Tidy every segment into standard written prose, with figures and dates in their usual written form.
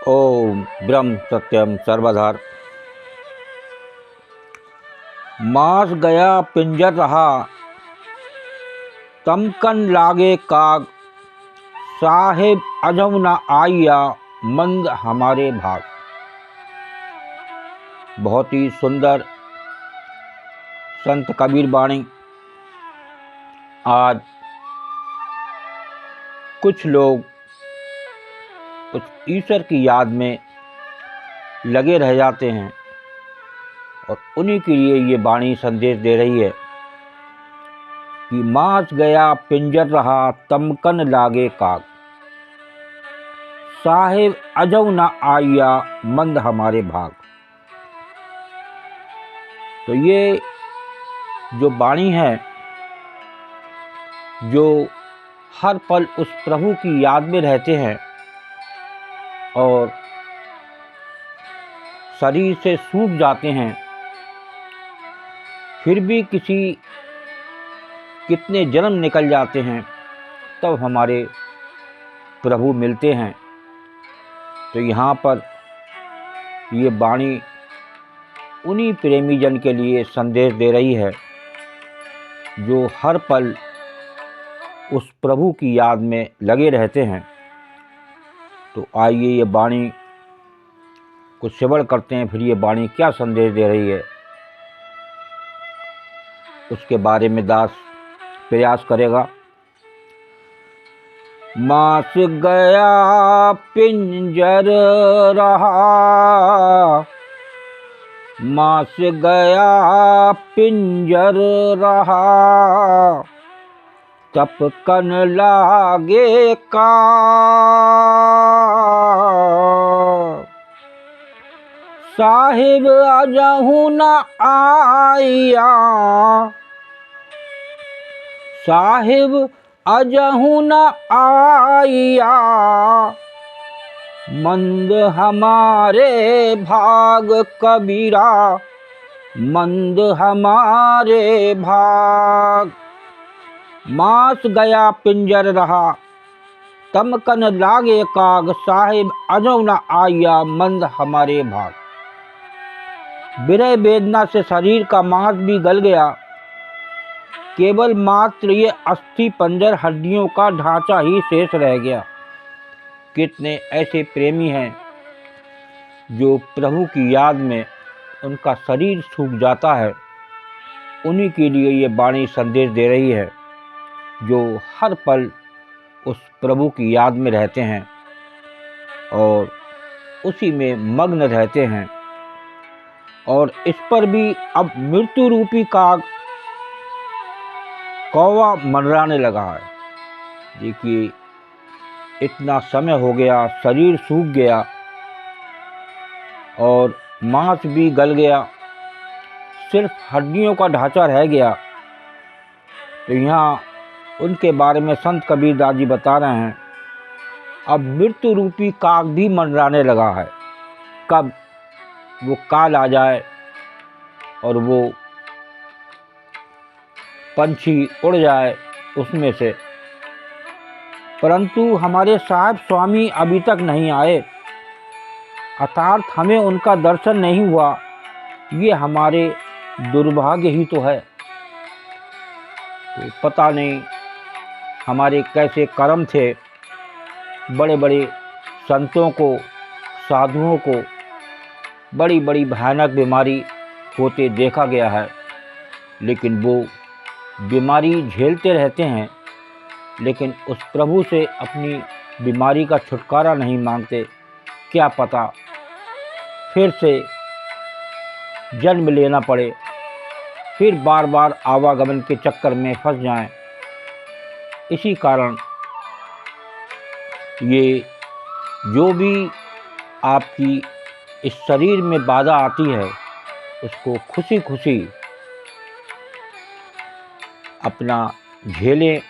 ओम ब्रह्म सत्यम सर्वधार। मास गया पिंजर रहा, तमकन लागे काग। साहिब अजम न आइया, मंद हमारे भाग। बहुत ही सुंदर संत कबीर वाणी। आज कुछ लोग उस ईश्वर की याद में लगे रह जाते हैं और उन्हीं के लिए ये वाणी संदेश दे रही है कि मास गया पिंजर रहा, तमकन लागे काग। साहिब अजब न आइया, मंद हमारे भाग। तो ये जो वाणी है, जो हर पल उस प्रभु की याद में रहते हैं और शरीर से सूख जाते हैं, फिर भी कितने जन्म निकल जाते हैं तब हमारे प्रभु मिलते हैं। तो यहाँ पर ये वाणी उन्हीं प्रेमी जन के लिए संदेश दे रही है जो हर पल उस प्रभु की याद में लगे रहते हैं। तो आइए ये वाणी को श्रवण करते हैं, फिर ये वाणी क्या संदेश दे रही है उसके बारे में दास प्रयास करेगा। मास गया पिंजर रहा, मास गया पिंजर रहा, तपकन लागे का। साहिब अजहू न आइया, साहिब अजहू न आइया, मंद हमारे भाग कबीरा, मंद हमारे भाग। मास गया पिंजर रहा, तमकन लागे काग। साहिब अजहू न आइया, मंद हमारे भाग। विरह वेदना से शरीर का मांस भी गल गया, केवल मात्र ये अस्थि पंजर हड्डियों का ढांचा ही शेष रह गया। कितने ऐसे प्रेमी हैं जो प्रभु की याद में उनका शरीर सूख जाता है, उन्हीं के लिए ये वाणी संदेश दे रही है जो हर पल उस प्रभु की याद में रहते हैं और उसी में मग्न रहते हैं। और इस पर भी अब मृत्यु रूपी काग कौवा मंडराने लगा है। देखिए, इतना समय हो गया, शरीर सूख गया और मांस भी गल गया, सिर्फ हड्डियों का ढांचा रह गया। तो यहाँ उनके बारे में संत कबीर दास जी बता रहे हैं, अब मृत्यु रूपी काग भी मंडराने लगा है। कब वो काल आ जाए और वो पंछी उड़ जाए उसमें से। परंतु हमारे साहब स्वामी अभी तक नहीं आए, अर्थात हमें उनका दर्शन नहीं हुआ। ये हमारे दुर्भाग्य ही तो है। तो पता नहीं हमारे कैसे कर्म थे। बड़े बड़े संतों को, साधुओं को बड़ी बड़ी भयानक बीमारी होते देखा गया है, लेकिन वो बीमारी झेलते रहते हैं, लेकिन उस प्रभु से अपनी बीमारी का छुटकारा नहीं मांगते। क्या पता फिर से जन्म लेना पड़े, फिर बार बार आवागमन के चक्कर में फंस जाएं। इसी कारण ये जो भी आपकी इस शरीर में बाधा आती है, उसको खुशी खुशी अपना झेलें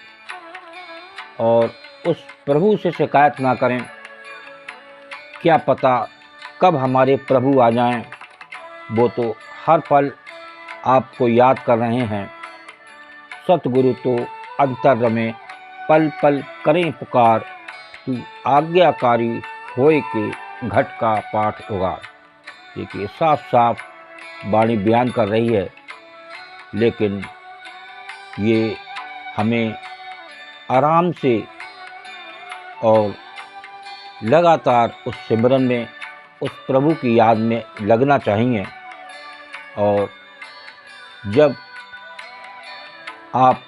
और उस प्रभु से शिकायत ना करें। क्या पता कब हमारे प्रभु आ जाएं, वो तो हर पल आपको याद कर रहे हैं। सतगुरु तो अंतर में पल पल करें पुकार, तू आज्ञाकारी होए के घट का पाठ होगा। देखिए साफ साफ वाणी बयान कर रही है, लेकिन ये हमें आराम से और लगातार उस सिमरन में, उस प्रभु की याद में लगना चाहिए। और जब आप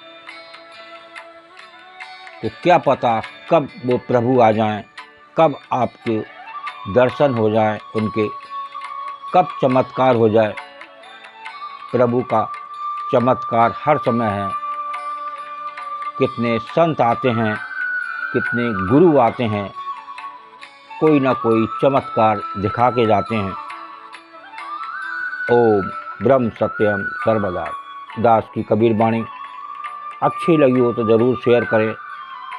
तो क्या पता कब वो प्रभु आ जाएं, कब आपके दर्शन हो जाएं उनके, कब चमत्कार हो जाए। प्रभु का चमत्कार हर समय है। कितने संत आते हैं, कितने गुरु आते हैं, कोई ना कोई चमत्कार दिखा के जाते हैं। ओम ब्रह्म सत्यम सर्वदा। दास की कबीर वाणी अच्छी लगी हो तो ज़रूर शेयर करें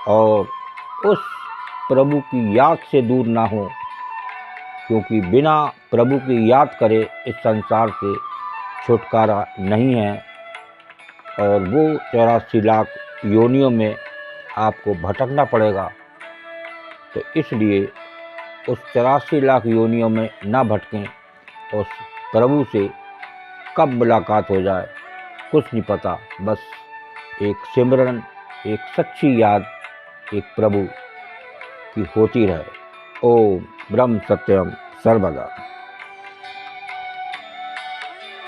और उस प्रभु की याद से दूर ना हो, क्योंकि बिना प्रभु की याद करे इस संसार से छुटकारा नहीं है। और वो 84 लाख योनियों में आपको भटकना पड़ेगा। तो इसलिए उस 84 लाख योनियों में ना भटकें। उस प्रभु से कब मुलाकात हो जाए कुछ नहीं पता, बस एक सिमरन, एक सच्ची याद एक प्रभु की होती रहे। ओम ब्रह्म सत्यम सर्वदा।